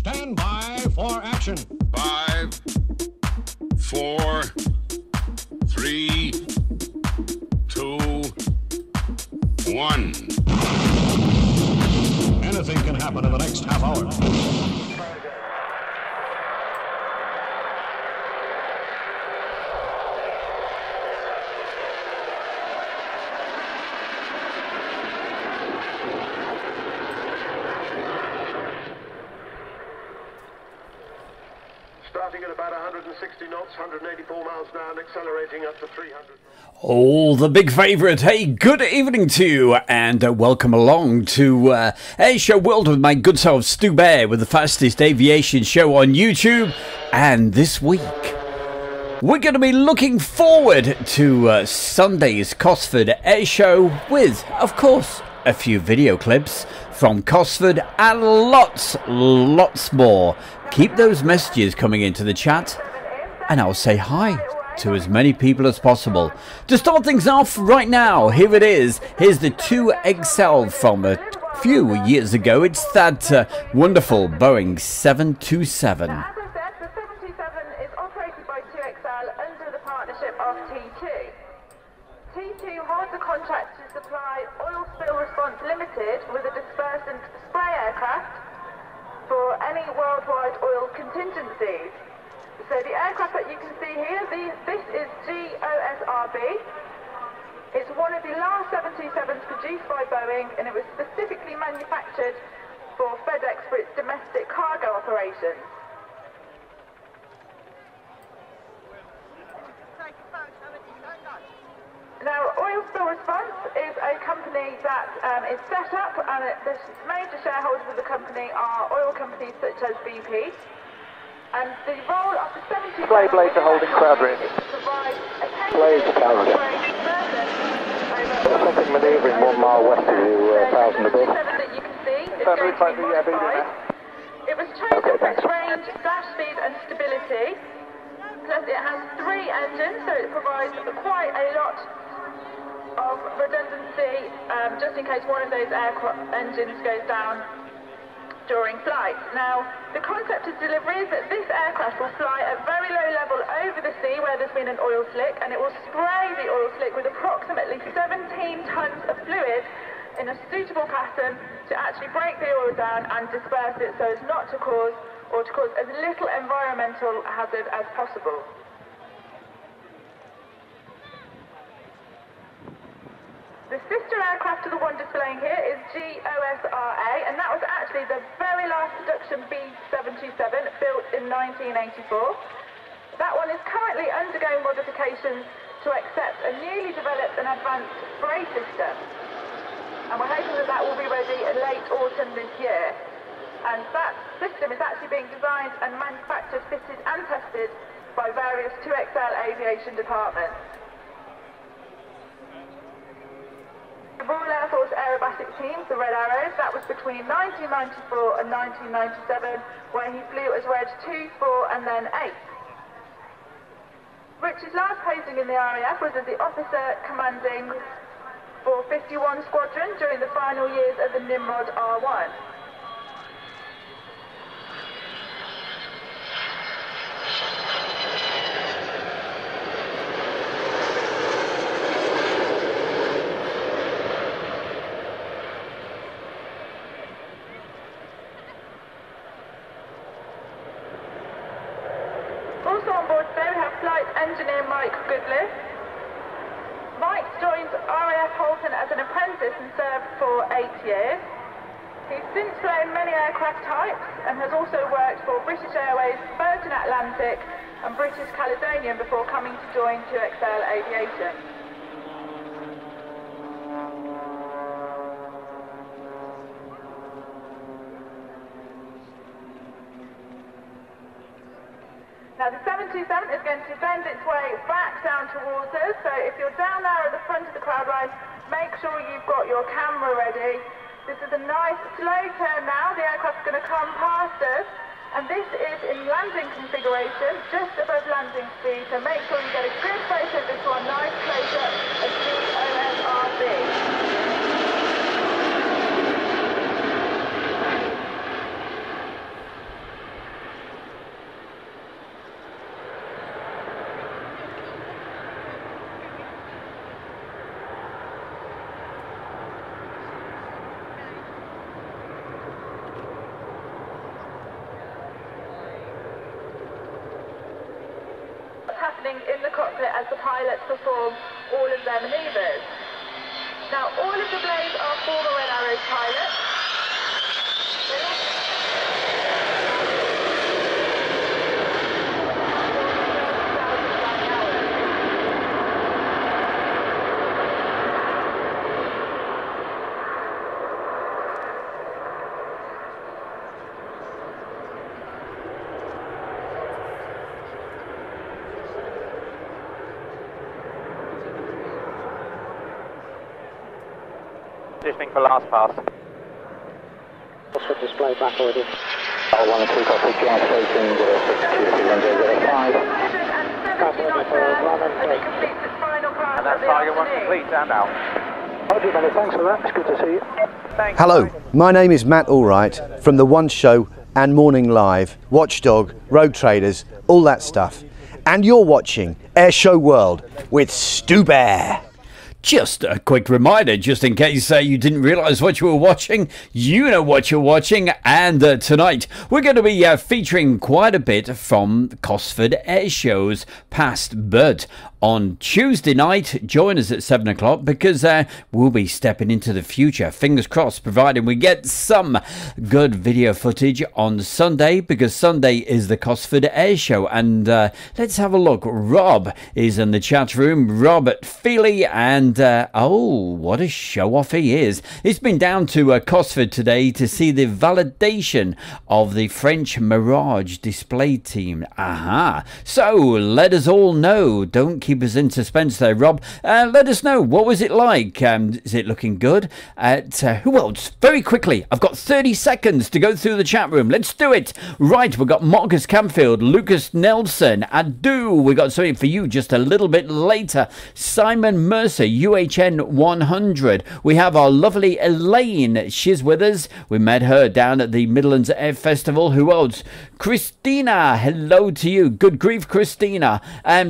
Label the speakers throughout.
Speaker 1: Stand by for action.
Speaker 2: 5, 4, 3, 2, 1.
Speaker 1: Anything can happen in the next half hour.
Speaker 3: Starting at about 160 knots, 184 miles an hour, and accelerating up to 300 knots.
Speaker 4: Oh, the big favourite. Hey, good evening to you, and welcome along to Air Show World with my good self, Stu Bear, with the fastest aviation show on YouTube. And this week, we're going to be looking forward to Sunday's Cosford Air Show with, of course, a few video clips from Cosford and lots more. Keep those messages coming into the chat, and I'll say hi to as many people as possible. To start things off right now, here it is. Here's the 2XL from a few years ago. It's that wonderful Boeing 727.
Speaker 5: As I said, the 727 is operated by 2XL under the partnership of T2. T2 holds a contract to supply Oil Spill Response Limited with a dispersant spray aircraft for any worldwide oil contingencies. So the aircraft that you can see here, this is GOSRB. It's one of the last 727s produced by Boeing, and it was specifically manufactured for FedEx for its domestic cargo operations. Now, Oil Spill Response is a company that is set up, and the major shareholders of the company are oil companies such as BP. And the role of the 70
Speaker 6: Blades are holding crowd ring.
Speaker 5: provide a
Speaker 6: Blades carrier. Something manoeuvring 1 mile west of you, 1,000 above.
Speaker 5: that you can see is going to be modified. It was chosen for its range, dash speed and stability. Plus it has 3 engines, so it provides quite a lot of redundancy, just in case one of those aircraft engines goes down during flight. Now, the concept of delivery is that this aircraft will fly at very low level over the sea where there's been an oil slick, and it will spray the oil slick with approximately 17 tons of fluid in a suitable pattern to actually break the oil down and disperse it so as not to cause as little environmental hazard as possible. The sister aircraft to the one displaying here is GOSRA, and that was actually the very last production B-727 built in 1984. That one is currently undergoing modifications to accept a newly developed and advanced spray system. And we're hoping that that will be ready in late autumn this year. And that system is actually being designed and manufactured, fitted and tested by various 2XL aviation departments. The Royal Air Force Aerobatic Teams, the Red Arrows, that was between 1994 and 1997, where he flew as Reg 2, 4 and then 8. Rich's last posting in the RAF was as the officer commanding 451 Squadron during the final years of the Nimrod R1. Also on board today we have Flight Engineer Mike Goodliffe. Mike joined RAF Holton as an apprentice and served for 8 years. He's since flown many aircraft types and has also worked for British Airways, Virgin Atlantic and British Caledonian before coming to join 2XL Aviation. Now the 727 is going to bend its way back down towards us, so if you're down there at the front of the crowd line, make sure you've got your camera ready. This is a nice slow turn now, the aircraft's going to come past us, and this is in landing configuration, just above landing speed, so make sure you get a good photo of this one, nice close-up of GOSRB. happening in the cockpit as the pilots perform all of their manoeuvres. Now, all of the blades are former Red Arrows pilots.
Speaker 6: Positioning for last pass. Oxford display back already. 1 and 2 copy, ground station, 6 and that's target 1 complete, and out. Roger, many thanks for that, it's good to see you. Thanks.
Speaker 7: Hello, my name is Matt Allwright from The One Show and Morning Live, Watchdog, Road Traders, all that stuff. And you're watching Air Show World with Stu Bear.
Speaker 4: Just a quick reminder, just in case you didn't realise what you were watching, you know what you're watching, and tonight we're going to be featuring quite a bit from Cosford Air Shows past, but on Tuesday night, join us at 7 o'clock because we'll be stepping into the future, fingers crossed, providing we get some good video footage on Sunday, because Sunday is the Cosford Air Show. And let's have a look. Rob is in the chat room, Robert Feely, and oh, what a show off he is. He's been down to Cosford today to see the validation of the French Mirage display team. Aha. So let us all know, don't keep us in suspense there, Rob. Let us know, what was it like? Is it looking good? Who else? Very quickly, I've got 30 seconds to go through the chat room. Let's do it. Right, we've got Marcus Camfield, Lucas Nelson, Adu. We got something for you just a little bit later. Simon Mercer, UHN 100. We have our lovely Elaine. She's with us. We met her down at the Midlands Air Festival. Who else? Christina, hello to you. Good grief, Christina.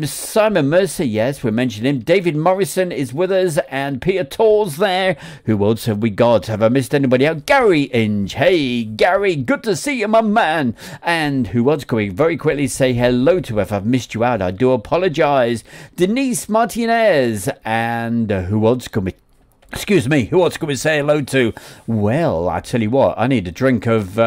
Speaker 4: Simon Mercer, yes, we mentioned him. David Morrison is with us, and Peter Tor's there. Who else have we got? Have I missed anybody out? Gary Inge. Hey, Gary, good to see you, my man. And who else? Can we very quickly say hello to? If I've missed you out, I do apologise. Denise Martinez. And who else can we... Excuse me, who else can we say hello to? Well, I tell you what, I need a drink of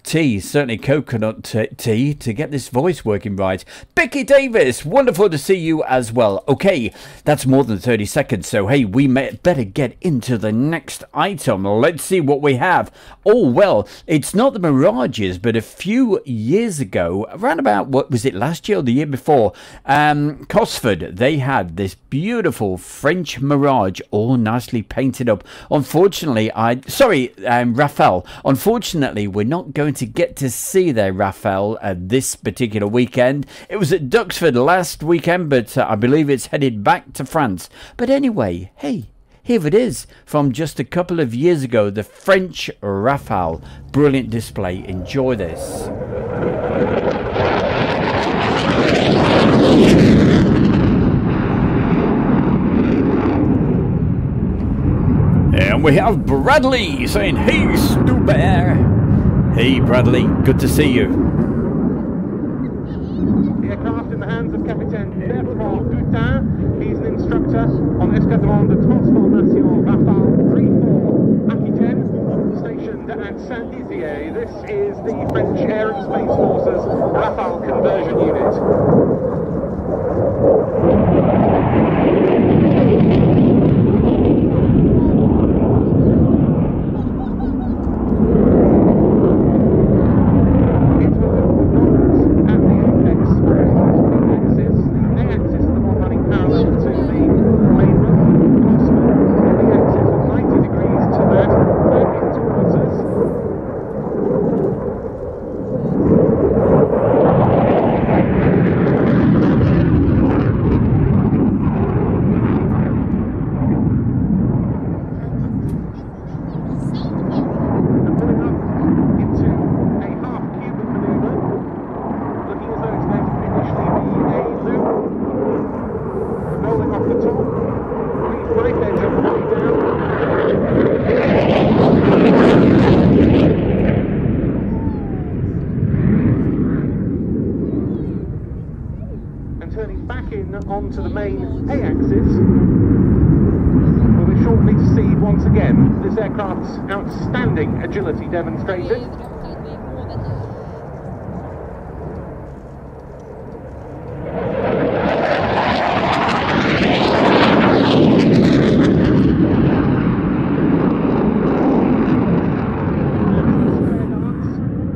Speaker 4: tea, certainly coconut tea, to get this voice working right. Becky Davis, wonderful to see you as well. Okay, that's more than 30 seconds, so hey, we better get into the next item. Let's see what we have. Oh, well, it's not the Mirages, but a few years ago, around about, what was it, last year or the year before, Cosford, they had this beautiful French Mirage, all nicely painted up. Unfortunately, Rafale, unfortunately, we're not going to get to see their Rafale this particular weekend. It was at Duxford last weekend, but I believe it's headed back to France. But anyway, hey, here it is from just a couple of years ago, the French Rafale. Brilliant display. Enjoy this. And we have Bradley saying, hey, Stu Bear. Hey, Bradley, good to see you.
Speaker 3: The aircraft in the hands of Capitaine Bertrand Boutin. He's an instructor on Escadron de Transformation Rafale 34 Aquitaine, stationed at Saint-Dizier. This is the French Air and Space Forces Rafale conversion unit. this aircraft's outstanding agility demonstrated.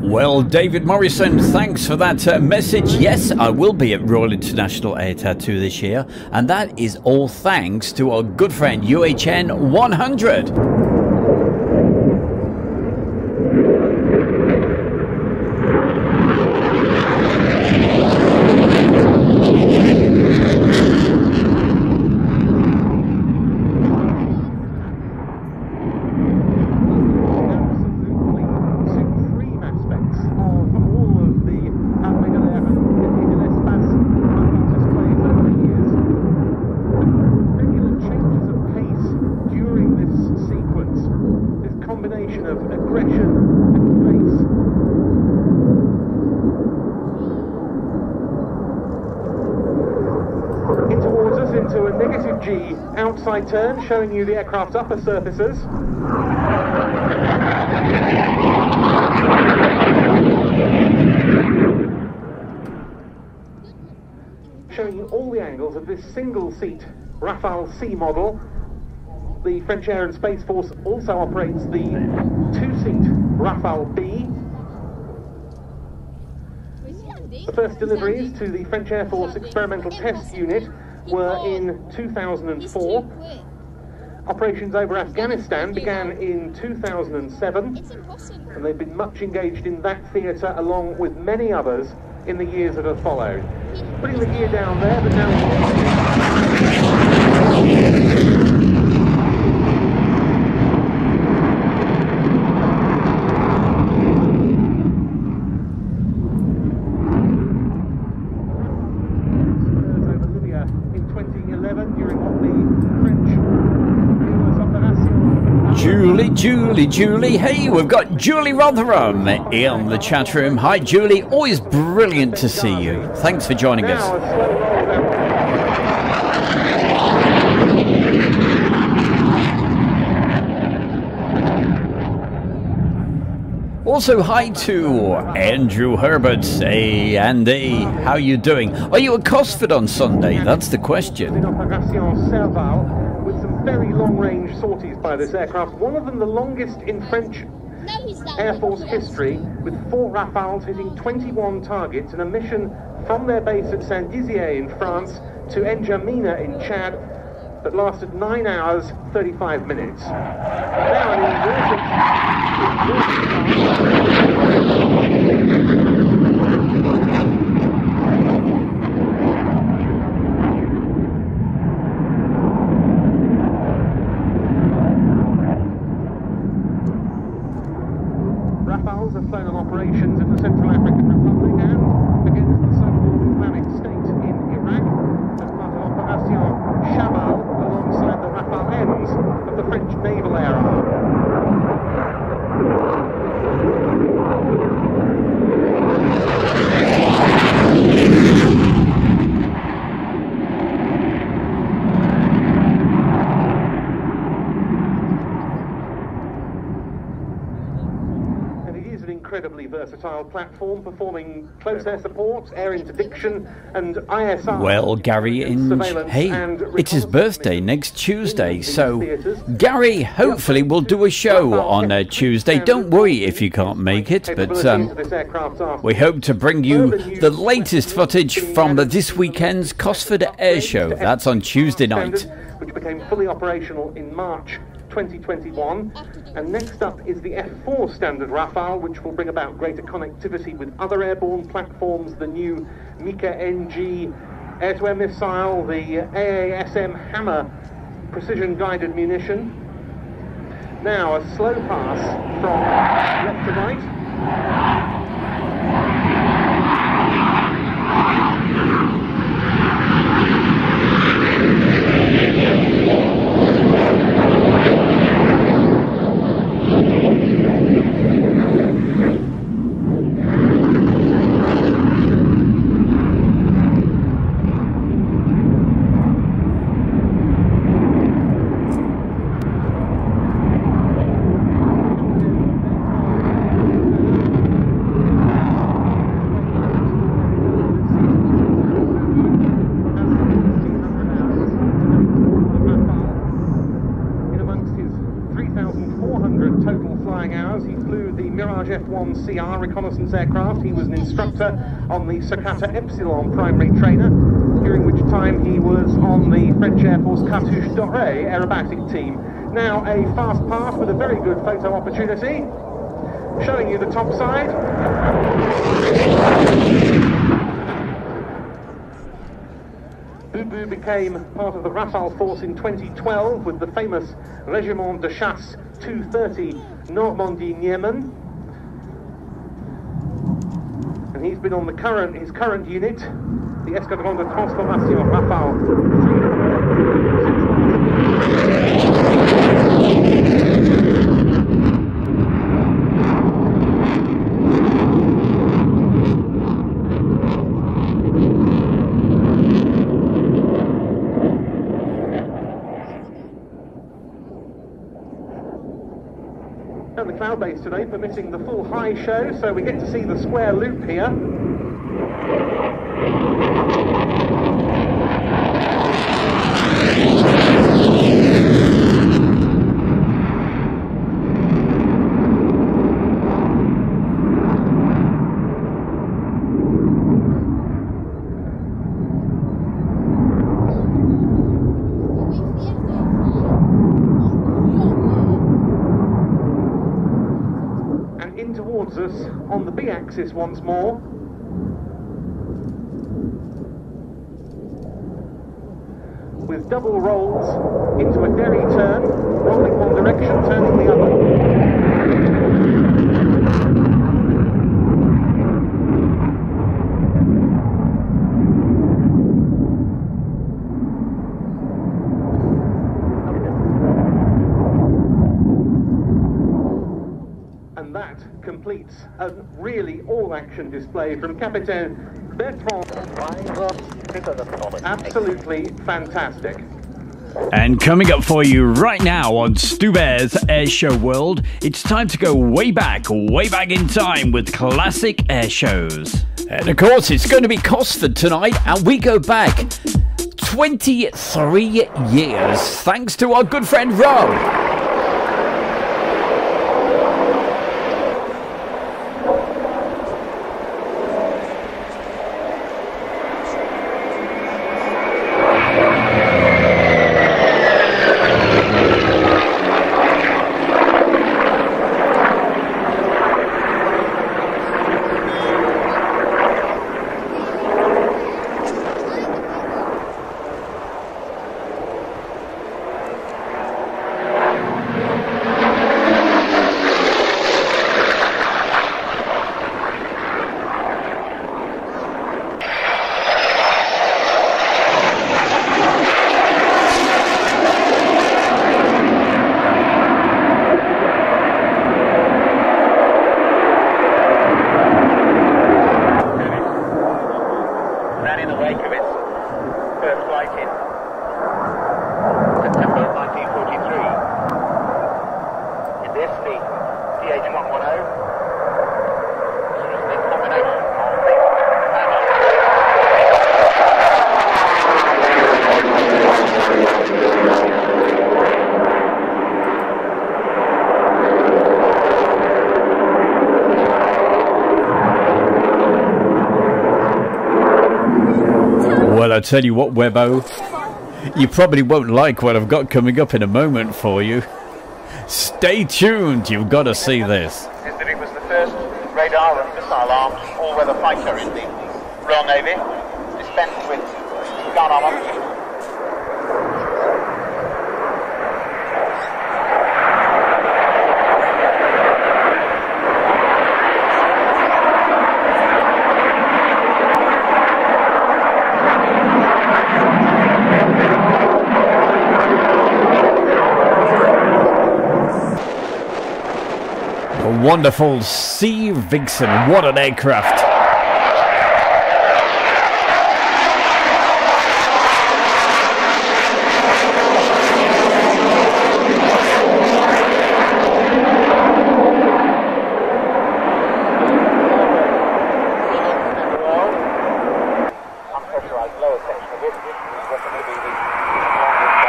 Speaker 4: Well, David Morrison, thanks for that message. Yes, I will be at Royal International Air Tattoo this year, and that is all thanks to our good friend UHN 100.
Speaker 3: Into a negative G outside turn, showing you the aircraft's upper surfaces. Showing you all the angles of this single-seat Rafale C model. The French Air and Space Force also operates the two-seat Rafale B. The first deliveries to the French Air Force Experimental Test Unit were in 2004. Operations over Afghanistan began in 2007, and they've been much engaged in that theatre along with many others in the years that have followed. Putting the gear down there, but now
Speaker 4: Julie. Hey, we've got Julie Rotherham in the chat room. Hi, Julie. Always brilliant to see you. Thanks for joining us. Also, hi to Andrew Herbert. Hey, Andy, how you doing? Are you at Cosford on Sunday? That's the question.
Speaker 3: With some very long-range sorties by this aircraft, one of them the longest in French Air Force history, with 4 Rafales hitting 21 targets in a mission from their base at Saint-Dizier in France to N'Djamena in Chad that lasted 9 hours, 35 minutes. Now, Rafales have flown on operations in the Central African Republic and against the so-called Islamic State in Iraq as part of Operation Chamal alongside the Rafale M's of the French Naval Air Arm. Incredibly versatile platform, performing close air support, air interdiction, and ISR.
Speaker 4: Well, Gary, hey, it's his birthday next Tuesday, so Gary hopefully will do a show on Tuesday. Don't worry if you can't make it, but we hope to bring you the latest footage from this weekend's Cosford Air Show. That's on Tuesday night.
Speaker 3: Which became fully operational in March 2021. And next up is the F4 standard Rafale, which will bring about greater connectivity with other airborne platforms, the new Mika-NG air-to-air missile, the AASM Hammer precision guided munition. Now a slow pass from left to right. qualifying hours. He flew the Mirage F1 CR reconnaissance aircraft. He was an instructor on the Socata Epsilon primary trainer, during which time he was on the French Air Force Cartouche Doré aerobatic team. Now a fast pass with a very good photo opportunity, showing you the top side. Bubu became part of the Rafale force in 2012 with the famous Régiment de Chasse 230 Normandie-Niemen. And he's been on his current unit, the Escadron de Transformation Rafale 3. And the cloud base today permitting the full high show, so we get to see the square loop here. Towards us on the B-axis once more. With double rolls into a derry turn, rolling one direction, turning the other. And that completes a really all-action display from Captain Bertrand. Absolutely fantastic.
Speaker 4: And coming up for you right now on Stu Bear's Air Show World, it's time to go way back in time with classic air shows. And of course, it's going to be Cosford tonight, and we go back 23 years, thanks to our good friend Rob. Well, I tell you what, Webbo, you probably won't like what I've got coming up in a moment for you. Stay tuned, you've got to see this.
Speaker 8: It was the first radar and missile armed all-weather fighter in the Royal Navy, dispensed with gun armor.
Speaker 4: Wonderful Sea Vixen, what an aircraft.
Speaker 8: Unpressurized lower section of it, what's going to be the longest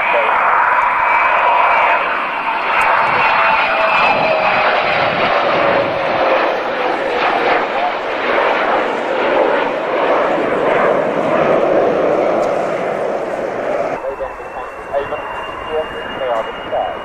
Speaker 6: starboard side.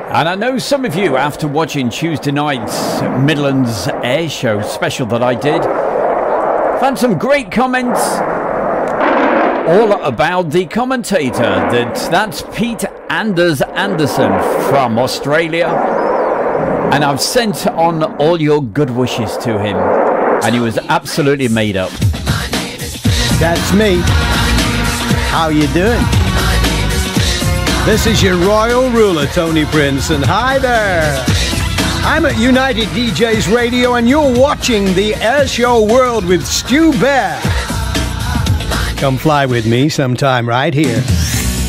Speaker 4: And I know some of you, after watching Tuesday night's Midlands Air Show special that I did, found some great comments all about the commentator. That's Pete Anders Anderson from Australia. And I've sent on all your good wishes to him. And he was absolutely made up.
Speaker 9: That's me. How you doing? This is your royal ruler, Tony Prince, and hi there. I'm at United DJs Radio, and you're watching the Air Show World with Stu Bear. Come fly with me sometime right here.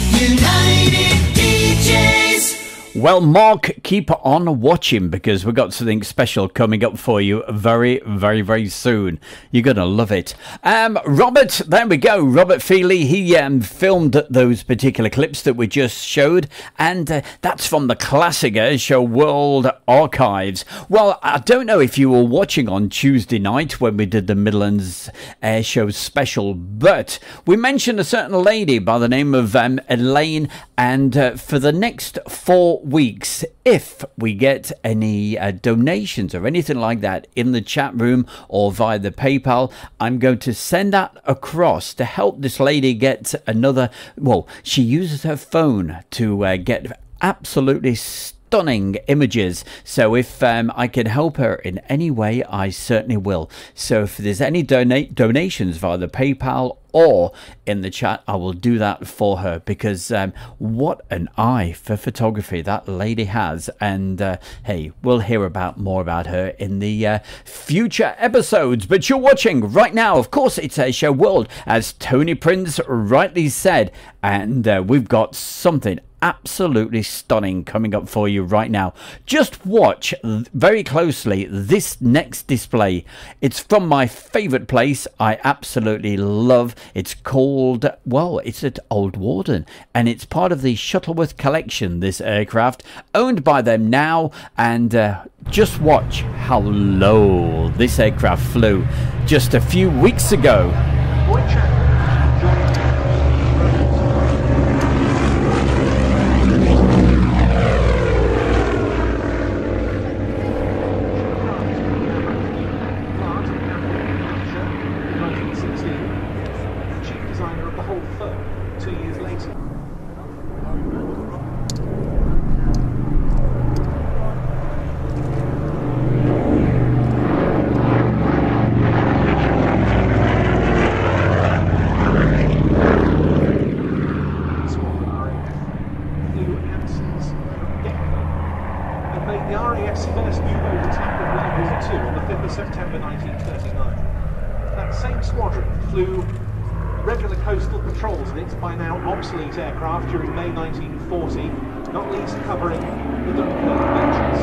Speaker 10: United DJs.
Speaker 4: Well, Mark, keep on watching because we've got something special coming up for you very, very, very soon. You're going to love it. Robert, there we go. Robert Feely, he filmed those particular clips that we just showed, and that's from the Classic Air Show World Archives. Well, I don't know if you were watching on Tuesday night when we did the Midlands Air Show special, but we mentioned a certain lady by the name of Elaine, and for the next 4 weeks, if we get any donations or anything like that in the chat room or via the PayPal, I'm going to send that across to help this lady get another. Well, she uses her phone to get absolutely stunning images, so if I can help her in any way, I certainly will. So if there's any donations via the PayPal or in the chat, I will do that for her, because what an eye for photography that lady has. And hey, we'll hear more about her in the future episodes. But you're watching right now, of course, it's Air Show World, as Tony Prince rightly said, and we've got something absolutely stunning coming up for you right now. Just watch very closely this next display. It's from my favorite place I absolutely love. It's called, well, it's at Old Warden, and it's part of the Shuttleworth collection, this aircraft, owned by them now. And just watch how low this aircraft flew just a few weeks ago.
Speaker 3: Aircraft during May 1940, not least covering the Dunkirk Adventures.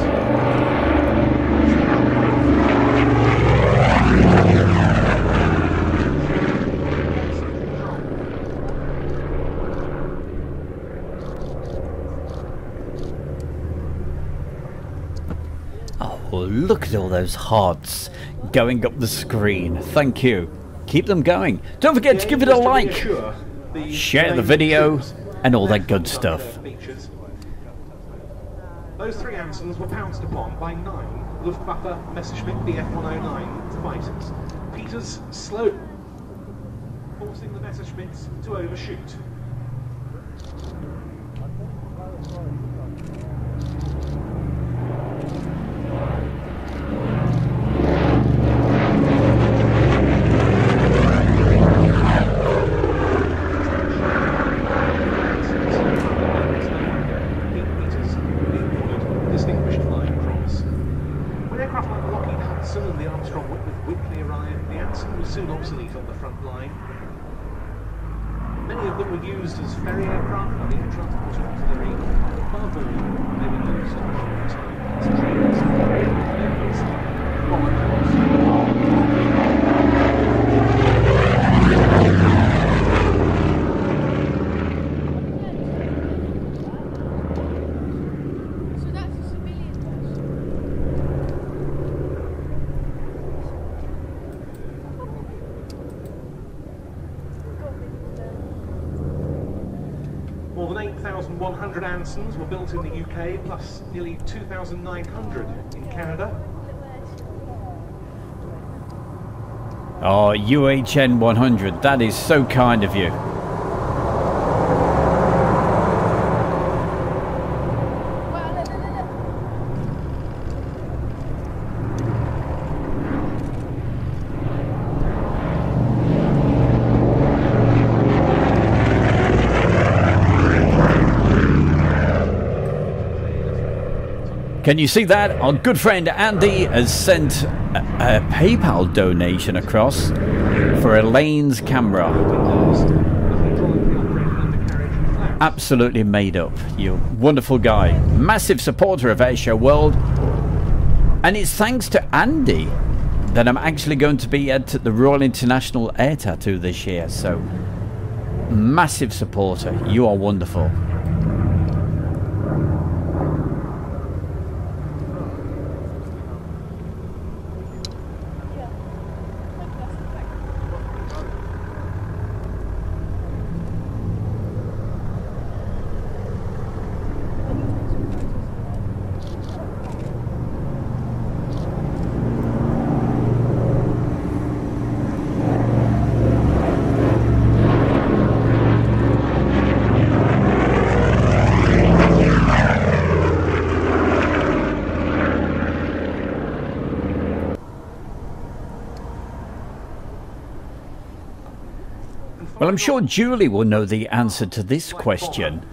Speaker 4: Oh, look at all those hearts going up the screen. Thank you. Keep them going. Don't forget to give it a like. Share the video and all that good stuff.
Speaker 3: Those three Ansons were pounced upon by 9 Luftwaffe Messerschmitt Bf-109 fighters. Peters slowed, forcing the Messerschmitts to overshoot. Soon obsolete on the front line. Many of them were used as ferry aircraft by the air transport artillery. Far more they were used as trainers, More than 8,100 Ansons were built in the UK, plus nearly 2,900 in Canada.
Speaker 4: Oh, UHN 100, that is so kind of you. Can you see that? Our good friend Andy has sent a PayPal donation across for Elaine's camera. Absolutely made up. You wonderful guy. Massive supporter of Airshow World. And it's thanks to Andy that I'm actually going to be at the Royal International Air Tattoo this year. So, massive supporter. You are wonderful. Well, I'm sure Julie will know the answer to this question.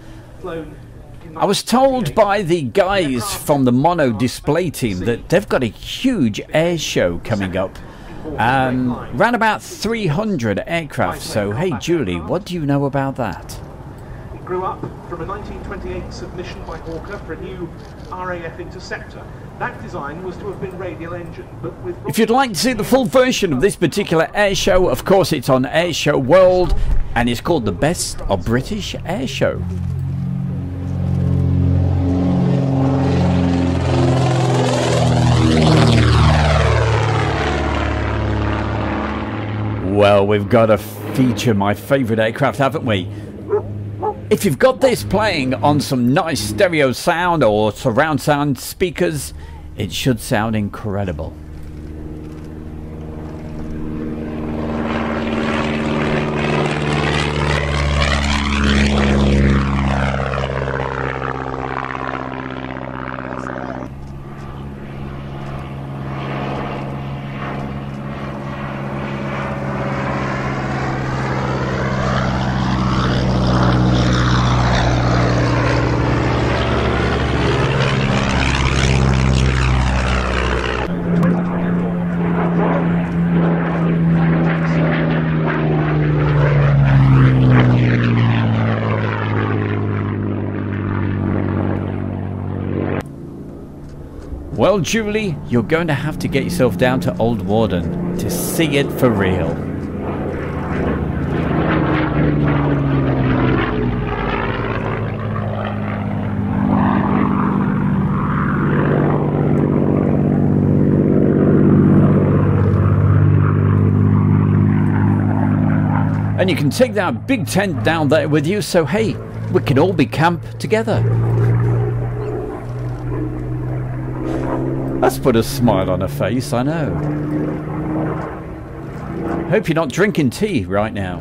Speaker 4: I was told by the guys from the Mono display team that they've got a huge air show coming up. Around about 300 aircraft. So, hey, Julie, what do you know about that?
Speaker 3: It grew up from a 1928 submission by Hawker for a new RAF Interceptor. That design was to have been radial engine, but with...
Speaker 4: If you'd like to see the full version of this particular air show, of course it's on Airshow World, and it's called the Best of British Air Show. Well, we've got to feature my favourite aircraft, haven't we? If you've got this playing on some nice stereo sound or surround sound speakers, it should sound incredible. Well, Julie, you're going to have to get yourself down to Old Warden to see it for real. And you can take that big tent down there with you, so hey, we can all be camp together. That's put a smile on her face, I know. Hope you're not drinking tea right now.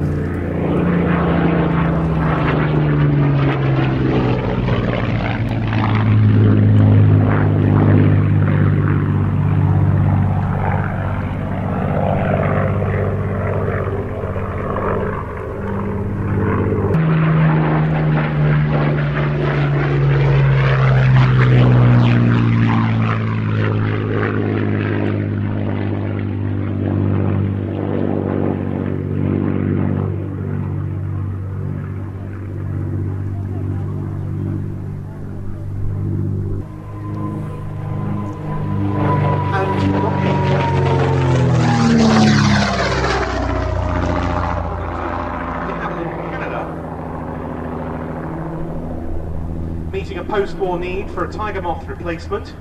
Speaker 3: Meeting a post-war need for a Tiger Moth replacement.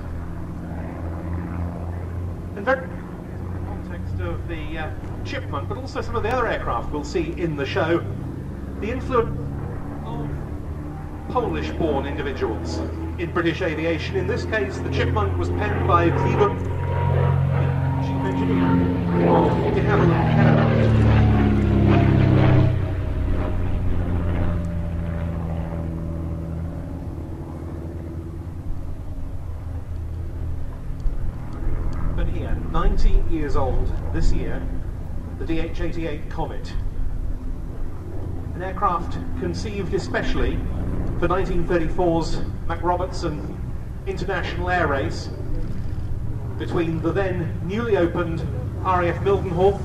Speaker 3: And very in the context of the Chipmunk, but also some of the other aircraft we'll see in the show, the influence of Polish-born individuals in British aviation. In this case, the Chipmunk was penned by Cleveland, chief engineer of de Havilland, Canada. But here, 90 years old this year, the DH-88 Comet. An aircraft conceived especially for 1934's McRobertson International Air Race between the then newly opened RAF Mildenhall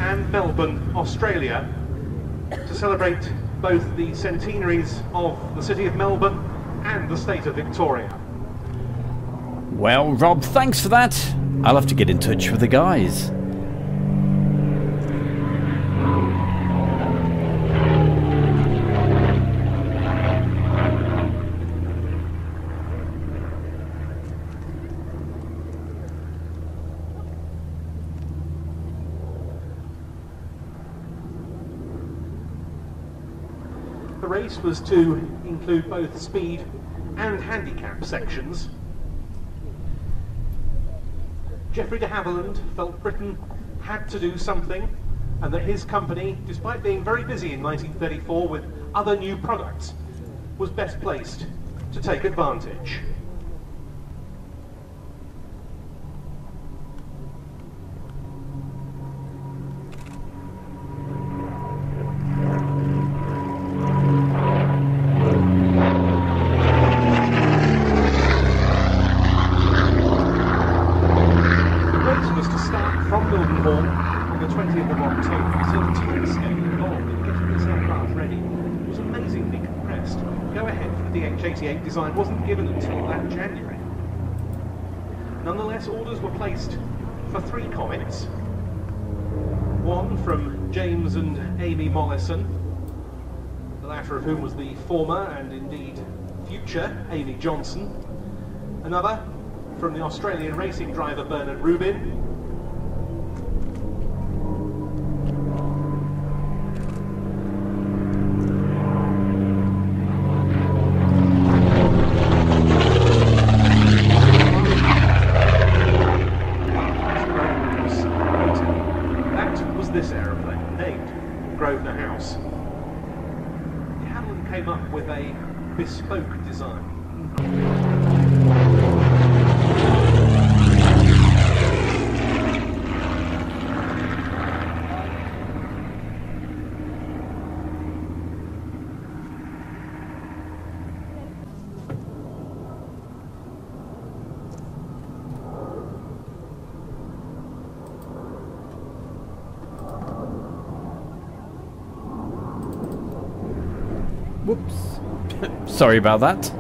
Speaker 3: and Melbourne, Australia, to celebrate both the centenaries of the city of Melbourne and the state of Victoria.
Speaker 4: Well, Rob, thanks for that. I'll have to get in touch with the guys.
Speaker 3: The race was to include both speed and handicap sections. Geoffrey de Havilland felt Britain had to do something, and that his company, despite being very busy in 1934 with other new products, was best placed to take advantage. Design wasn't given until that January. Nonetheless, orders were placed for 3 comets. One from James and Amy Mollison, the latter of whom was the former and indeed future Amy Johnson. Another from the Australian racing driver Bernard Rubin. Bespoke design.
Speaker 4: Whoops. Sorry about that.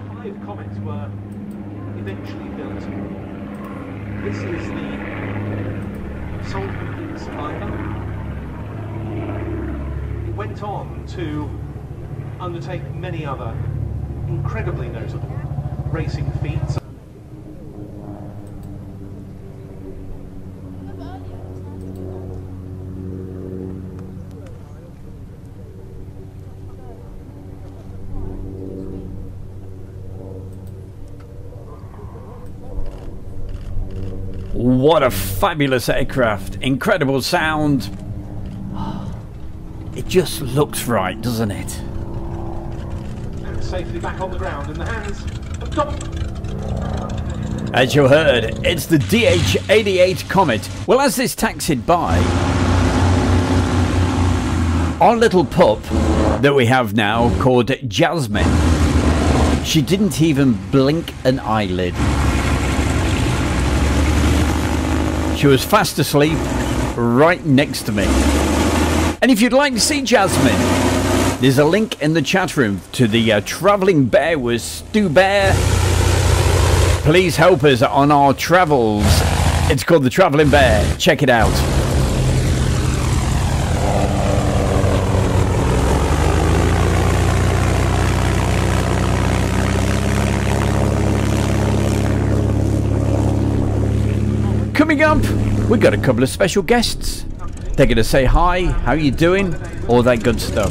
Speaker 3: Five comets were eventually built. This is the sole complete survivor. It went on to undertake many other incredibly notable racing feats.
Speaker 4: What a fabulous aircraft. Incredible sound. It just looks right, doesn't it?
Speaker 3: And safely back on the ground in the hands of Tom.
Speaker 4: As you heard, it's the DH-88 Comet. Well, as this taxied by, our little pup that we have now called Jasmine, she didn't even blink an eyelid. She was fast asleep right next to me. And if you'd like to see Jasmine, there's a link in the chat room to the Travelling Bear with Stu Bear. Please help us on our travels. It's called the Travelling Bear. Check it out. Coming up, we got a couple of special guests. They're going to say hi, how you doing, all that good stuff.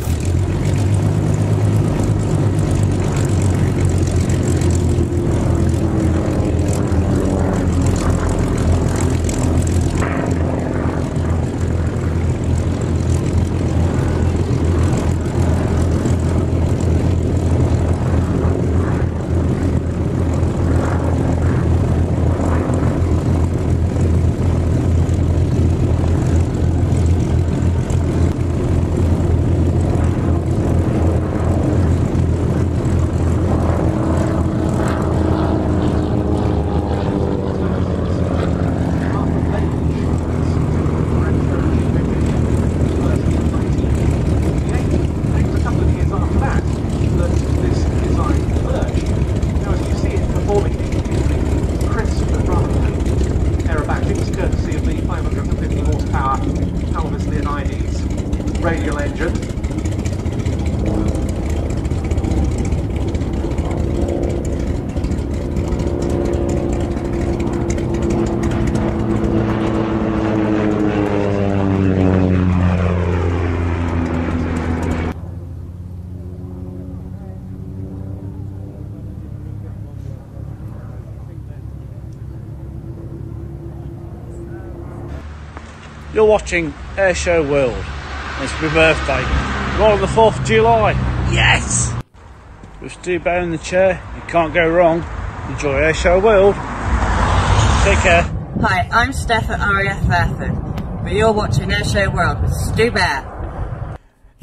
Speaker 11: You're watching Airshow World. It's my birthday. Right on the 4th of July. Yes! With Stu Bear in the chair, you can't go wrong. Enjoy Airshow World. Take care.
Speaker 12: Hi, I'm Steph at RAF Fairford, but you're watching Airshow World with Stu Bear.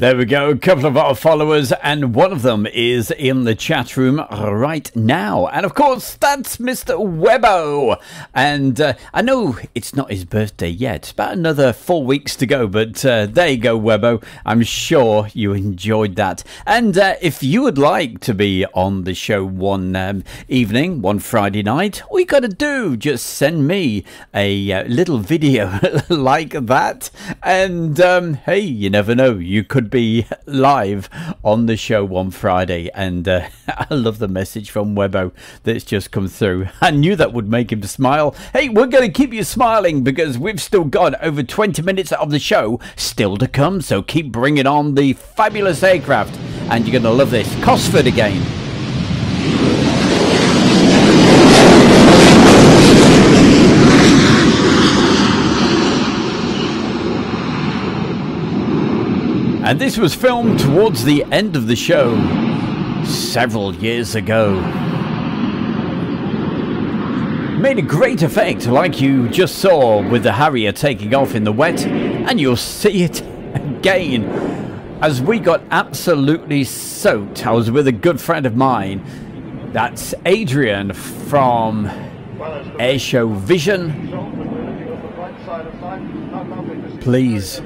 Speaker 4: There we go, a couple of our followers, and one of them is in the chat room right now. And of course, that's Mr. Webbo. And I know it's not his birthday yet, about another 4 weeks to go, but there you go, Webbo. I'm sure you enjoyed that. And if you would like to be on the show one evening, one Friday night, all you got to do, just send me a little video like that. And hey, you never know, you could be live on the show one Friday. And I love the message from Webbo that's just come through. I knew that would make him smile. Hey, we're going to keep you smiling because we've still got over 20 minutes of the show still to come, so keep bringing on the fabulous aircraft and you're going to love this. Cosford again. And this was filmed towards the end of the show, several years ago. Made a great effect, like you just saw with the Harrier taking off in the wet, and you'll see it again as we got absolutely soaked. I was with a good friend of mine, that's Adrian from Airshow Vision. Please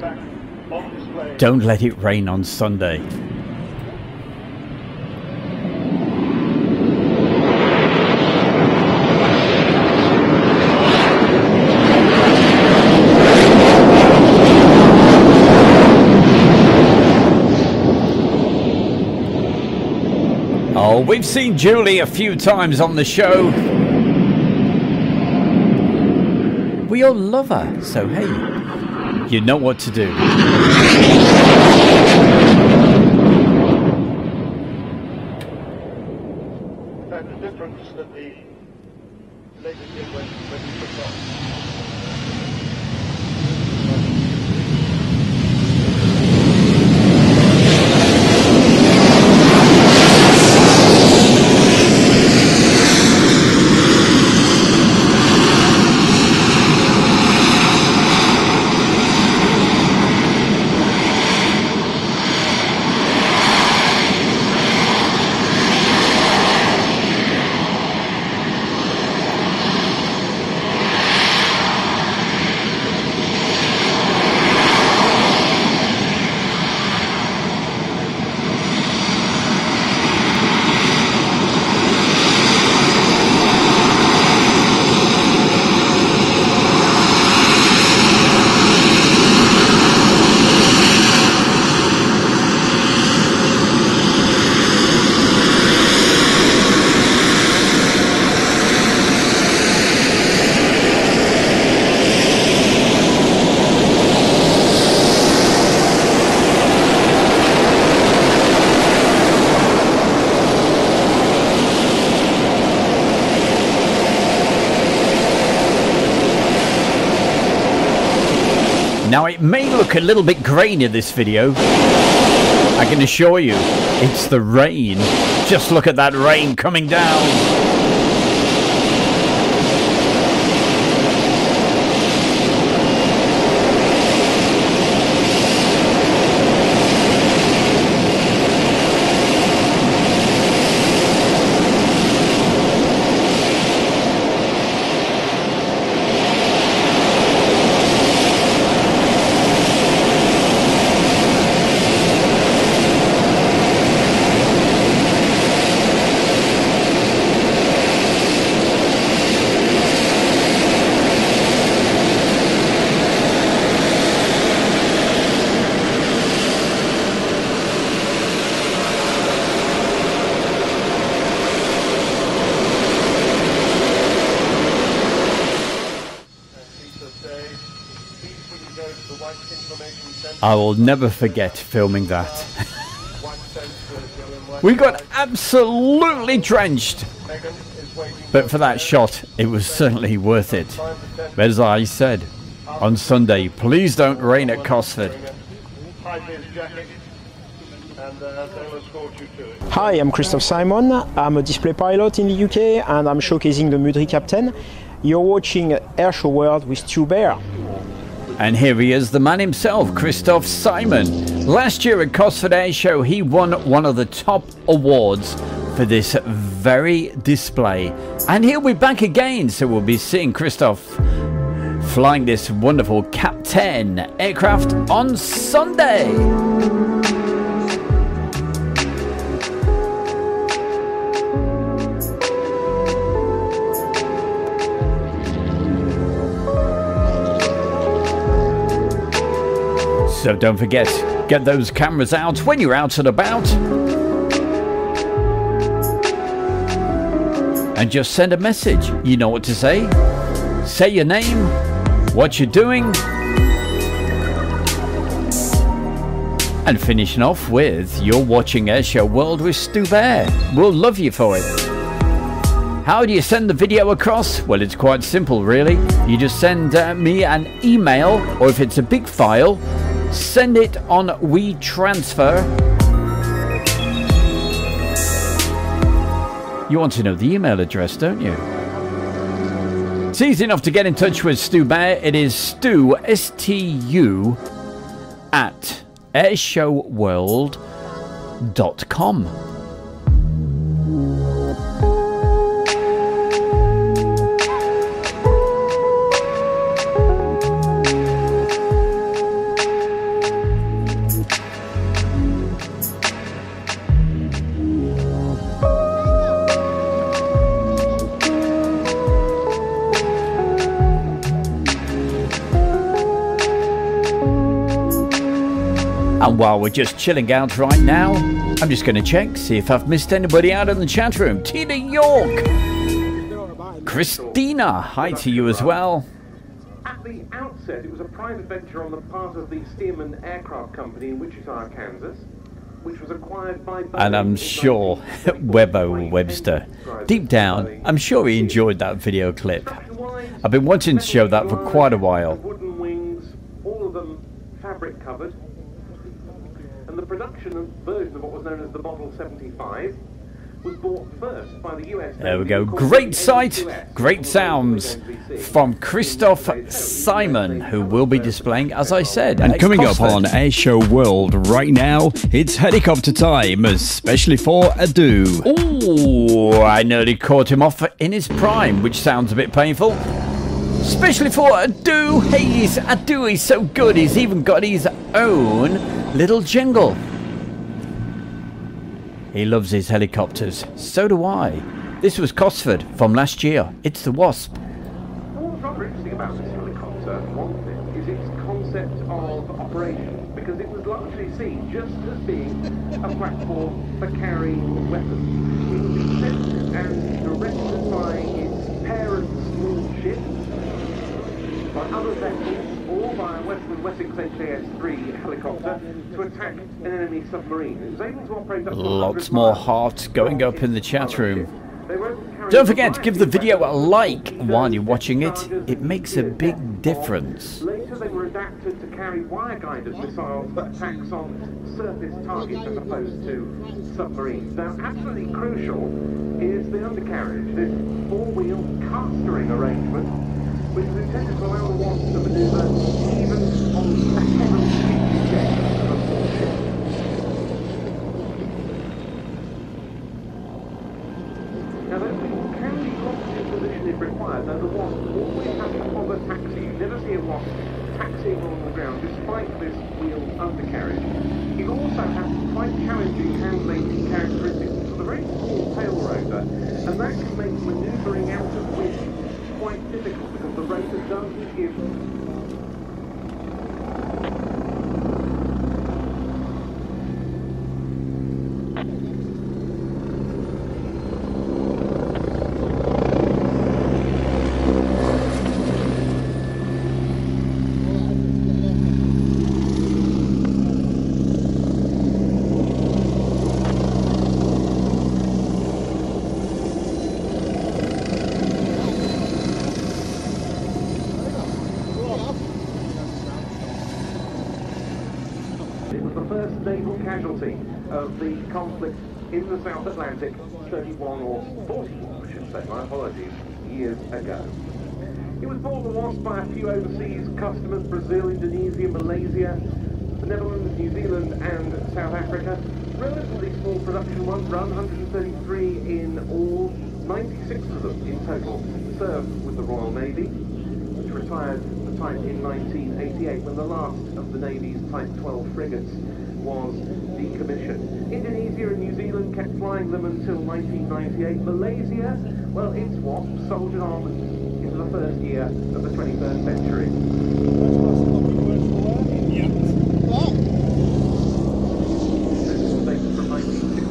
Speaker 4: don't let it rain on Sunday. Oh, we've seen Julie a few times on the show. We all love her, so hey, you know what to do.
Speaker 13: And the difference that the lady did when she took off.
Speaker 4: may look a little bit grainy in this video. I can assure you, it's the rain. Just look at that rain coming down. I will never forget filming that. We got absolutely drenched, but for that shot it was certainly worth it. But as I said on Sunday, please don't rain at Cosford.
Speaker 14: Hi, I'm Christoph Simon. I'm a display pilot in the UK and I'm showcasing the Mudry Captain. You're watching Airshow World with Stu Bear.
Speaker 4: And here he is, the man himself, Christoph Simon. Last year at Cosford Air Show, he won one of the top awards for this very display. And he'll be back again, so we'll be seeing Christoph flying this wonderful Cap 10 aircraft on Sunday. So don't forget, get those cameras out when you're out and about. And just send a message. You know what to say. Say your name, what you're doing. And finishing off with, you're watching Airshow World with Stu Bear. We'll love you for it. How do you send the video across? Well, it's quite simple, really. You just send me an email, or if it's a big file, send it on WeTransfer. You want to know the email address, don't you? It's easy enough to get in touch with Stu Bear. It is Stu, S-T-U, at airshowworld.com. And while we're just chilling out right now, I'm just going to check, see if I've missed anybody out in the chat room. Tina York, Christina, hi to you as well.
Speaker 3: At the outset, it was a private venture on the part of the Stearman Aircraft Company in Wichita, Kansas, which was acquired by Boeing.
Speaker 4: And I'm sure Webbo Webster, deep down, I'm sure he enjoyed that video clip. I've been wanting to show that for quite a while.
Speaker 3: Wooden wings, all of them fabric covered. And the production version of what was known as the Model 75 was bought first by the US.
Speaker 4: There we go. Great sight, great sounds from Christoph Simon, who will be displaying, as I said.
Speaker 15: And coming up on Airshow World right now, it's helicopter time, especially for Adu.
Speaker 4: Oh, I nearly caught him off in his prime, which sounds a bit painful. Especially for Adu. Hey, Adu is so good. He's even got his own little jingle. He loves his helicopters. So do I. This was Cosford from last year. It's the Wasp.
Speaker 3: What's rather interesting about this helicopter, one thing, is its concept of operation, because it was largely seen just as being a platform for carrying weapons. It was sent and directed by its parent small ship, by other vessels, or by a Wessex HAS-3 helicopter to attack an enemy submarine. It was able to operate up to
Speaker 4: lots more hearts going up in the chat room. Don't forget to give the video a like while you're watching it. It makes a big difference.
Speaker 3: Later they were adapted to carry wire-guided missiles that attacks on surface targets as opposed to submarines. Now, absolutely crucial is the undercarriage, this four-wheel castering arrangement, which is intended to allow the Wasp to manoeuvre even on a heavily sheeted deck of a small ship. Now, those things can be locked in position if required, though the Wasp always has to hover taxi. You never see a Wasp taxiing along the ground despite this wheel undercarriage. It also has quite challenging handling characteristics. It's a very small tail rotor, and that can make manoeuvring out of wind quite difficult because the rotor doesn't give naval casualty of the conflict in the South Atlantic 31 or 41, I should say, my apologies, years ago. It was bought the Wasp by a few overseas customers, Brazil, Indonesia, Malaysia, the Netherlands, New Zealand and South Africa. Relatively small production one, run 133 in all, 96 of them in total served with the Royal Navy, which retired the type in 1988 when the last of the Navy's Type 12 frigates was decommissioned. Indonesia and New Zealand kept flying them until 1998. Malaysia, well, its Wasp soldiered on into the first year of the 21st century. This is dated from 1964.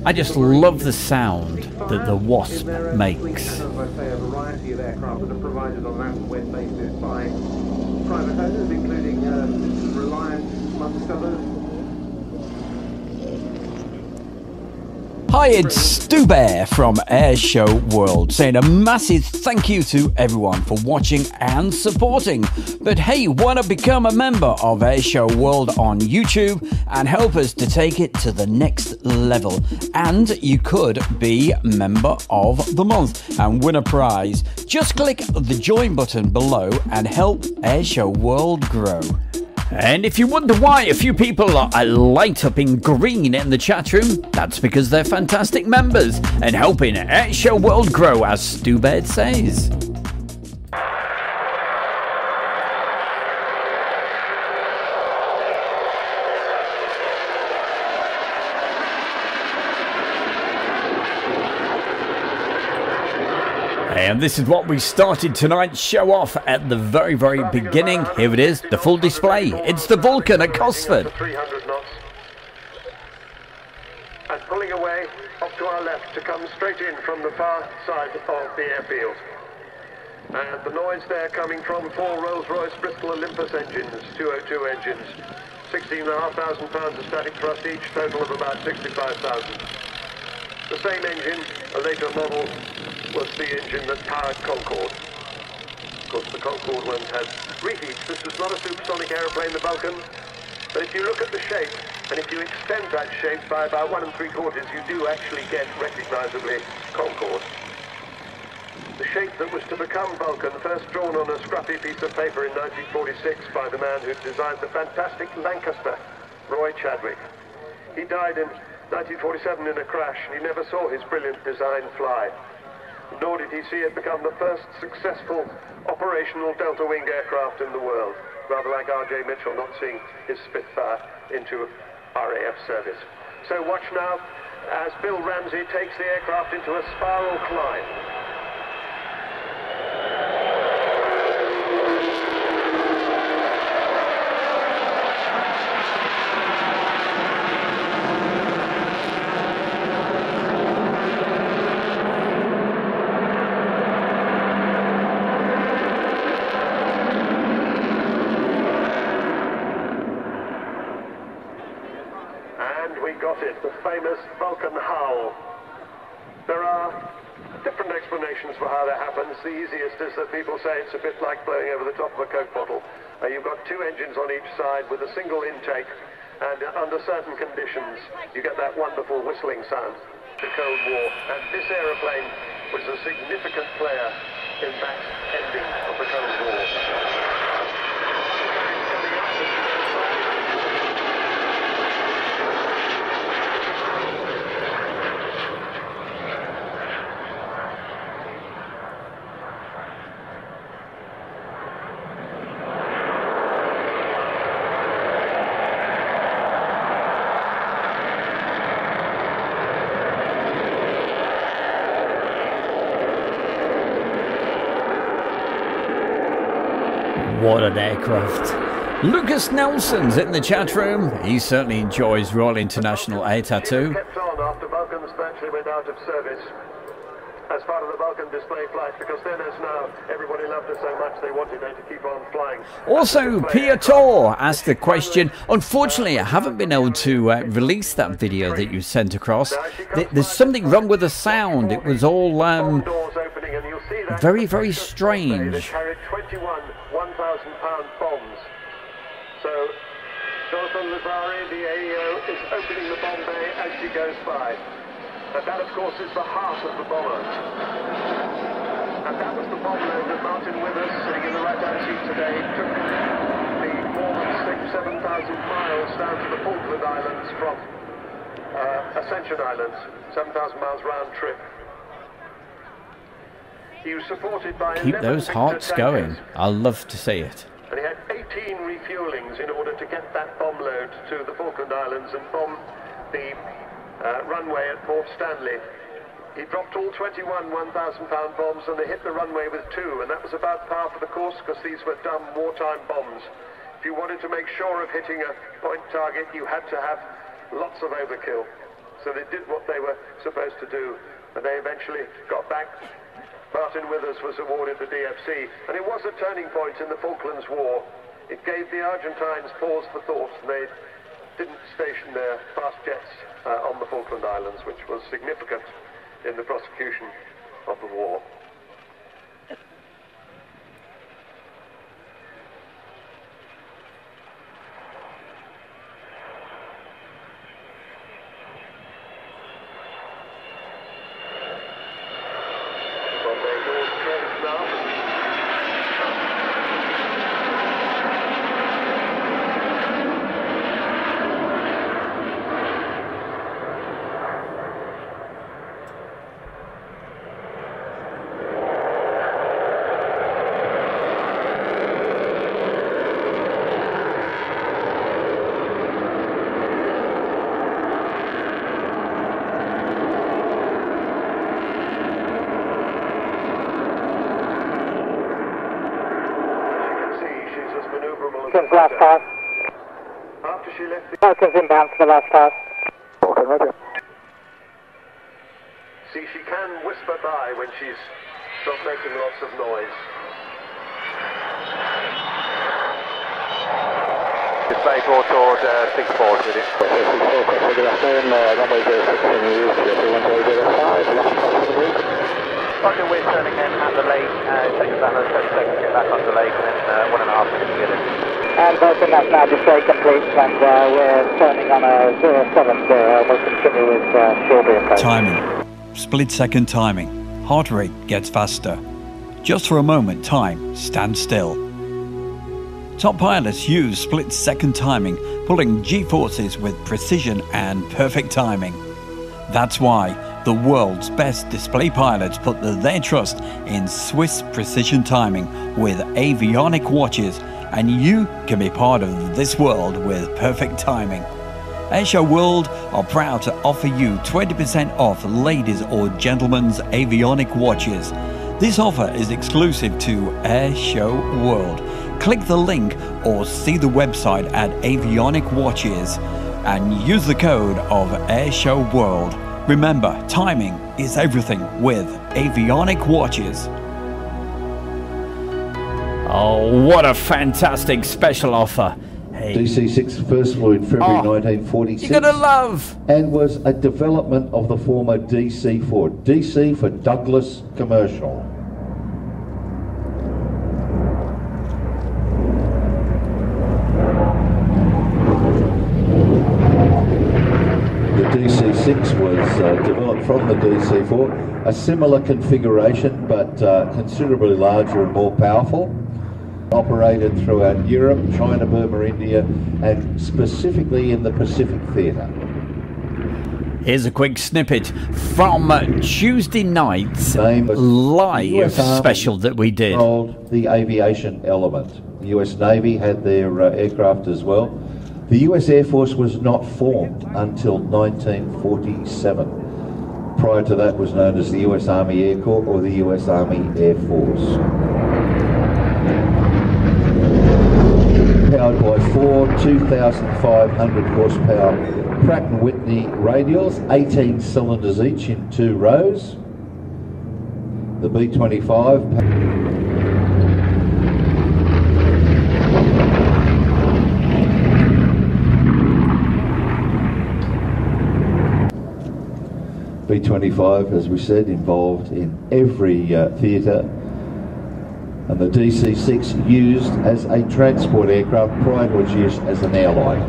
Speaker 4: I just love the sound that the Wasp makes.
Speaker 3: And as I say, a variety of aircraft that are provided on an as-and-when basis by private owners, including Reliance, amongst others.
Speaker 4: Hi, it's Stu Bear from Airshow World, saying a massive thank you to everyone for watching and supporting. But hey, why not become a member of Airshow World on YouTube and help us to take it to the next level? And you could be Member of the Month and win a prize. Just click the join button below and help Airshow World grow. And if you wonder why a few people are light up in green in the chat room, that's because they're fantastic members and helping Airshow World grow, as Stu Baird says. And this is what we started tonight's show off at the very, very beginning. Here it is, the full display. It's the Vulcan at Cosford.
Speaker 13: 300 knots. And pulling away off to our left to come straight in from the far side of the airfield. And the noise there coming from 4 Rolls-Royce Bristol Olympus engines, 202 engines. 16,500 pounds of static thrust each, total of about 65,000. The same engine, a later model, was the engine that powered Concorde. Of course, the Concorde ones had reheats. This was not a supersonic aeroplane, the Vulcan, but if you look at the shape, and if you extend that shape by about 1 3/4, you do actually get recognisably Concorde. The shape that was to become Vulcan, first drawn on a scrappy piece of paper in 1946 by the man who designed the fantastic Lancaster, Roy Chadwick. He died in 1947 in a crash, and he never saw his brilliant design fly. Nor did he see it become the first successful operational delta wing aircraft in the world, rather like R.J. Mitchell not seeing his Spitfire into RAF service. So watch now as Bill Ramsey takes the aircraft into a spiral climb. finally got it, the famous Vulcan howl. There are different explanations for how that happens. The easiest is that people say it's a bit like blowing over the top of a Coke bottle. You've got two engines on each side with a single intake, and under certain conditions you get that wonderful whistling sound. The Cold War, and this aeroplane was a significant player in that ending of the Cold War.
Speaker 4: What an aircraft. Lucas Nelson's in the chat room. He certainly enjoys Royal International Air Tattoo.
Speaker 13: Kept on after Vulcans virtually went out of service as part of the Vulcan display flight, because then, as now, everybody loved her so much they wanted her to keep on flying.
Speaker 4: Also, Piotr asked the question. Unfortunately, I haven't been able to release that video that you sent across. There's something wrong with the sound. It was all very, very strange.
Speaker 13: They carried 21 1,000-pound bombs. So Jonathan Lazari, the AEO, is opening the bomb bay as she goes by. And that, of course, is the heart of the bomber. And that was the bomb load that Martin Withers, sitting in the right-hand seat today, took the more than 6,000-7,000 miles down to the Falkland Islands from Ascension Islands, 7,000 miles round trip. He was supported by
Speaker 4: Keep those hearts going. I'll love to see it.
Speaker 13: And he had 18 refuelings in order to get that bomb load to the Falkland Islands and bomb the runway at Port Stanley. He dropped all 21 1,000-pound bombs, and they hit the runway with 2, and that was about par for the course, because these were dumb wartime bombs. If you wanted to make sure of hitting a point target, you had to have lots of overkill. So they did what they were supposed to do, and they eventually got back. Martin Withers was awarded the DFC, and it was a turning point in the Falklands War. It gave the Argentines pause for thought, and they didn't station their fast jets on the Falkland Islands, which was significant in the prosecution of the war.
Speaker 6: Last pass.
Speaker 13: After she left the
Speaker 6: Vulcan's inbound for the last pass. Okay, roger.
Speaker 13: See, she can whisper by when she's not making lots of noise.
Speaker 8: Display port order 64 with it.
Speaker 6: 64, good afternoon. Runway 06 in use, 105.
Speaker 8: Roger, we're turning in at the lake. It takes about 30 seconds to get back on the lake, and then 1.5 minutes to get in.
Speaker 6: And Vulcan, that's now display complete, and we're turning on a 070. We'll continue with Shoreby approach.
Speaker 15: Timing. Split-second timing. Heart rate gets faster. Just for a moment, time stands still. Top pilots use split-second timing, pulling G-forces with precision and perfect timing. That's why the world's best display pilots put their trust in Swiss precision timing with avionic watches, and you can be part of this world with perfect timing. Airshow World are proud to offer you 20% off ladies' or gentlemen's avionic watches. This offer is exclusive to Airshow World. Click the link or see the website at Avionic Watches and use the code of Airshow World. Remember, timing is everything with Avionic Watches.
Speaker 4: Oh, what a fantastic special offer.
Speaker 16: DC-6 first flew in February 1946.
Speaker 4: You're gonna love!
Speaker 16: And was a development of the former DC-4. DC for Douglas Commercial. The DC-6 was developed from the DC-4, a similar configuration but considerably larger and more powerful. Operated throughout Europe, China, Burma, India, and specifically in the Pacific Theatre.
Speaker 4: Here's a quick snippet from Tuesday night's live special that we did.
Speaker 16: The aviation element. The US Navy had their aircraft as well. The US Air Force was not formed until 1947. Prior to that was known as the US Army Air Corps or the US Army Air Force. Powered by 4 2,500 horsepower Pratt & Whitney radials, 18 cylinders each in 2 rows. The B-25 B-25, as we said, involved in every theatre. And the DC-6 used as a transport aircraft prior to its use as an airline.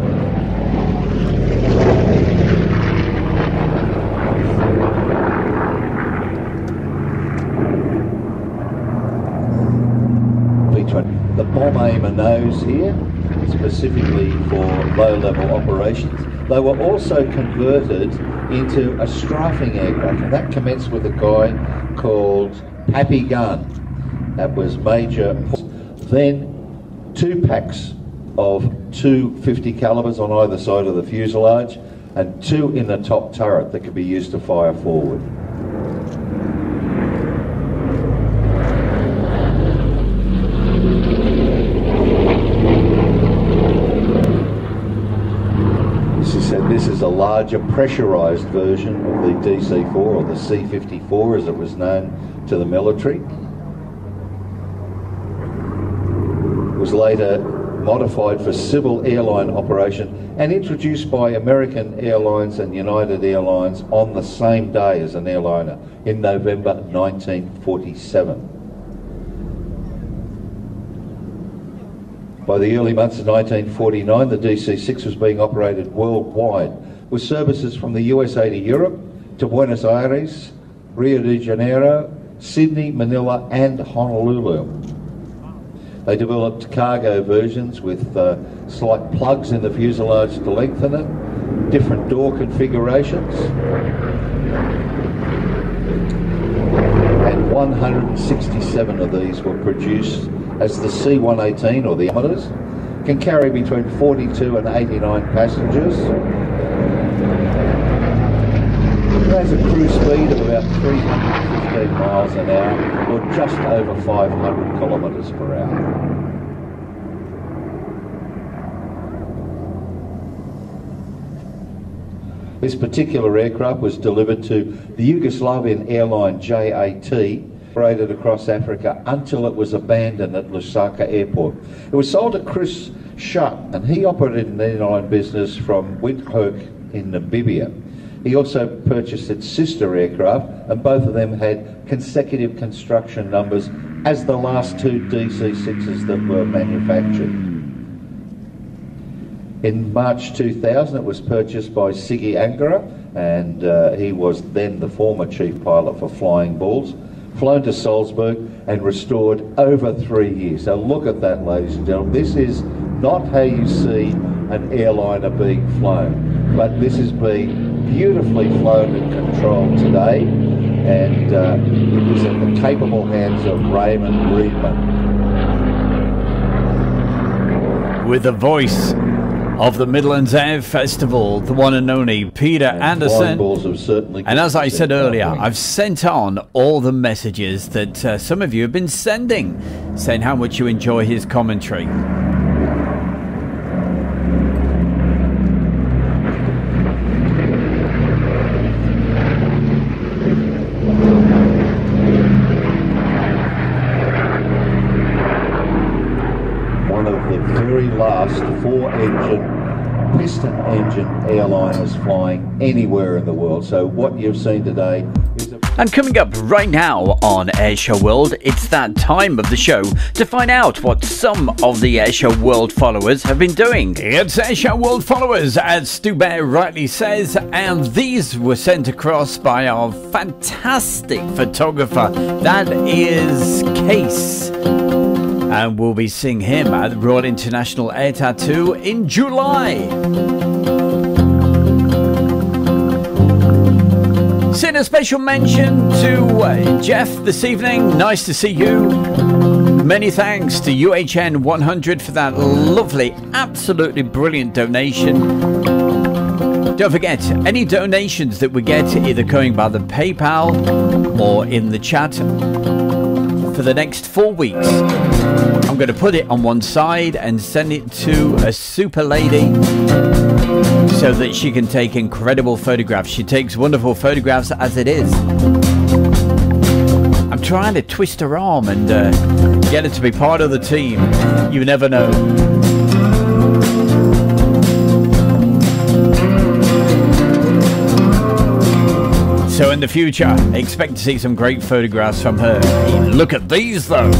Speaker 16: The bomb aimer nose here, specifically for low-level operations. They were also converted into a strafing aircraft, and that commenced with a guy called Pappy Gunn. That was major. Then 2 packs of 250 calibers on either side of the fuselage and 2 in the top turret that could be used to fire forward. This is a larger pressurized version of the DC-4 or the C-54 as it was known to the military. Was later modified for civil airline operation and introduced by American Airlines and United Airlines on the same day as an airliner in November 1947. By the early months of 1949, the DC-6 was being operated worldwide with services from the USA to Europe, to Buenos Aires, Rio de Janeiro, Sydney, Manila and Honolulu. They developed cargo versions with slight plugs in the fuselage to lengthen it, different door configurations, and 167 of these were produced as the C-118 or the diameters, can carry between 42 and 89 passengers. It has a cruise speed of about 315 miles an hour or just over 500 kilometres per hour. This particular aircraft was delivered to the Yugoslavian airline JAT, operated across Africa until it was abandoned at Lusaka Airport. It was sold to Chris Schutt, and he operated an airline business from Windhoek in Namibia. He also purchased its sister aircraft, and both of them had consecutive construction numbers as the last 2 DC-6s that were manufactured. In March 2000, it was purchased by Siggy Angara, and he was then the former chief pilot for Flying Bulls. Flown to Salzburg and restored over 3 years. So look at that, ladies and gentlemen. This is not how you see an airliner being flown, but this is being beautifully flown and controlled today, and it was in the capable hands of Raymond Reedman.
Speaker 4: With the voice of the Midlands Air Festival, the one and only Peter Anderson. And as I said earlier, I've sent on all the messages that some of you have been sending, saying how much you enjoy his commentary.
Speaker 16: One of the very last 4 piston engine airliners flying anywhere in the world. So what you've seen today is a...
Speaker 4: And coming up right now on Airshow World, it's that time of the show to find out what some of the Airshow World followers have been doing. It's Airshow World followers, as Stu Bear rightly says, and these were sent across by our fantastic photographer, that is Case. And we'll be seeing him at the Royal International Air Tattoo in July. Send a special mention to Jeff this evening. Nice to see you. Many thanks to UHN 100 for that lovely, absolutely brilliant donation. Don't forget, any donations that we get, either going by the PayPal or in the chat, for the next 4 weeks, I'm going to put it on one side and send it to a super lady so that she can take incredible photographs. She takes wonderful photographs as it is. I'm trying to twist her arm and get her to be part of the team. You never know. So in the future, expect to see some great photographs from her. Look at these though.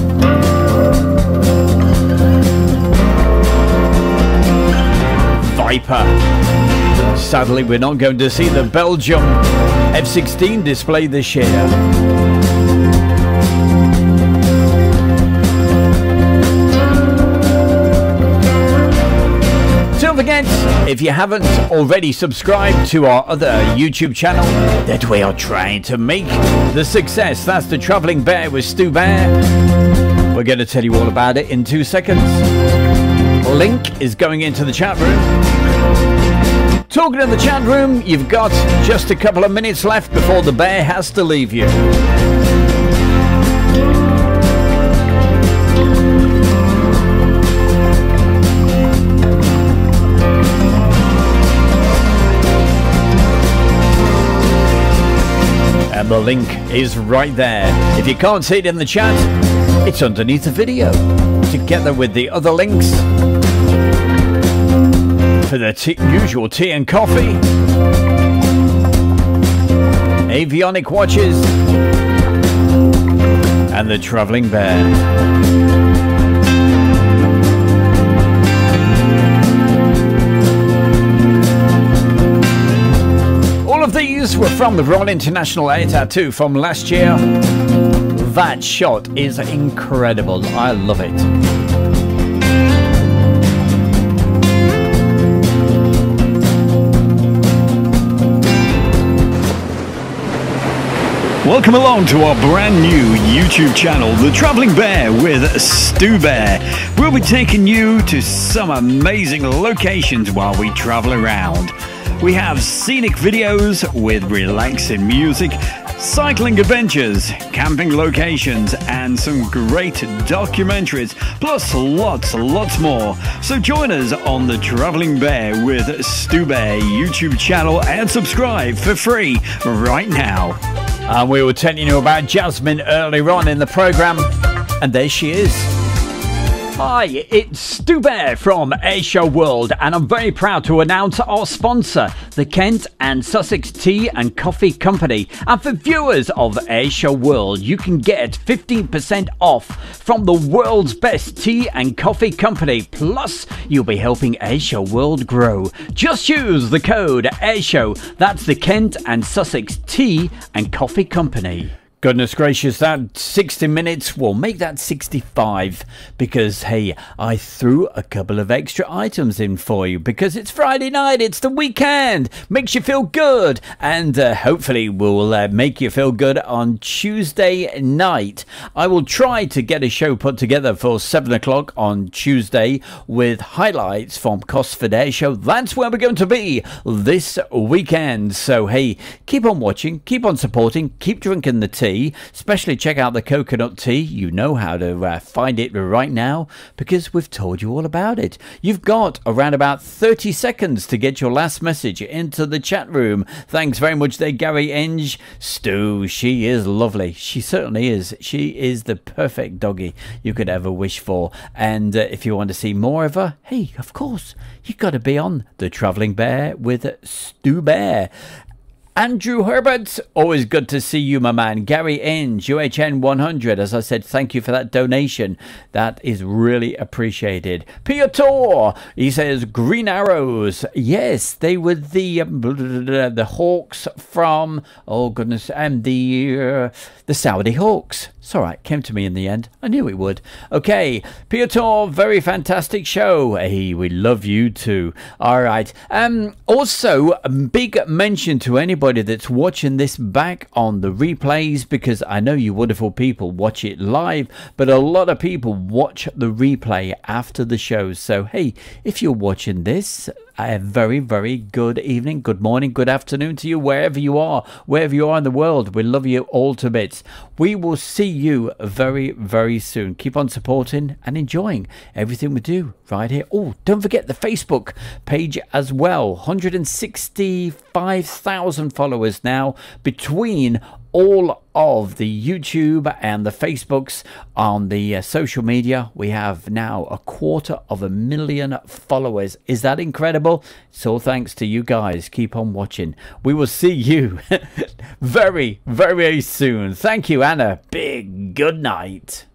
Speaker 4: Viper. Sadly, we're not going to see the Belgium F-16 display this year. Don't forget, if you haven't already subscribed to our other YouTube channel that we are trying to make the success, that's the Travelling Bear with Stu Bear. We're going to tell you all about it in 2 seconds. Link is going into the chat room. Talking in the chat room, you've got just a couple of minutes left before the bear has to leave you. And the link is right there. If you can't see it in the chat, it's underneath the video, together with the other links for the usual tea and coffee, avionic watches, and the Travelling Bear. All of these were from the Royal International Air Tattoo from last year. That shot is incredible. I love it.
Speaker 15: Welcome along to our brand new YouTube channel, The Travelling Bear with Stu Bear. We'll be taking you to some amazing locations while we travel around. We have scenic videos with relaxing music, cycling adventures, camping locations, and some great documentaries, plus lots more. So join us on the Travelling Bear with Stu Bear YouTube channel and subscribe for free right now.
Speaker 4: And we were telling you about Jasmine earlier on in the programme, and there she is. Hi, it's Stu Bear from Airshow World, and I'm very proud to announce our sponsor, the Kent and Sussex Tea and Coffee Company. And for viewers of Airshow World, you can get 15% off from the world's best tea and coffee company. Plus, you'll be helping Airshow World grow. Just use the code AIRSHOW. That's the Kent and Sussex Tea and Coffee Company. Goodness gracious, that 60 minutes, will make that 65, because hey, I threw a couple of extra items in for you because it's Friday night, it's the weekend, makes you feel good, and hopefully will make you feel good on Tuesday night. I will try to get a show put together for 7 o'clock on Tuesday with highlights from Cosford Air Show. That's where we're going to be this weekend. So hey, keep on watching, keep on supporting, keep drinking the tea. tea, especially check out the coconut tea. You know how to find it right now because we've told you all about it. You've got around about 30 seconds to get your last message into the chat room. Thanks very much there, Gary Enge. Stu, she is lovely. She certainly is. She is the perfect doggy you could ever wish for. And if you want to see more of her, hey, of course, you've got to be on The Travelling Bear with Stu Bear. Andrew Herbert, always good to see you, my man. Gary Enge, UHN 100. As I said, thank you for that donation. That is really appreciated. Piotr, he says, Green Arrows. Yes, they were the Hawks from, oh goodness, and the Saudi Hawks. It's all right, came to me in the end. I knew it would. Okay, Piotr, very fantastic show. Hey, we love you too. All right. Also, a big mention to anybody that's watching this back on the replays, because I know you wonderful people watch it live, but a lot of people watch the replay after the show. So, hey, if you're watching this, a very, very good evening, good morning, good afternoon to you, wherever you are in the world. We love you all to bits. We will see you very, very soon. Keep on supporting and enjoying everything we do right here. Oh, don't forget the Facebook page as well. 165,000 followers now between all of the YouTube and the Facebooks. On the social media, we have now 250,000 followers. Is that incredible? So thanks to you guys. Keep on watching. We will see you very, very soon. Thank you, Anna. Big good night.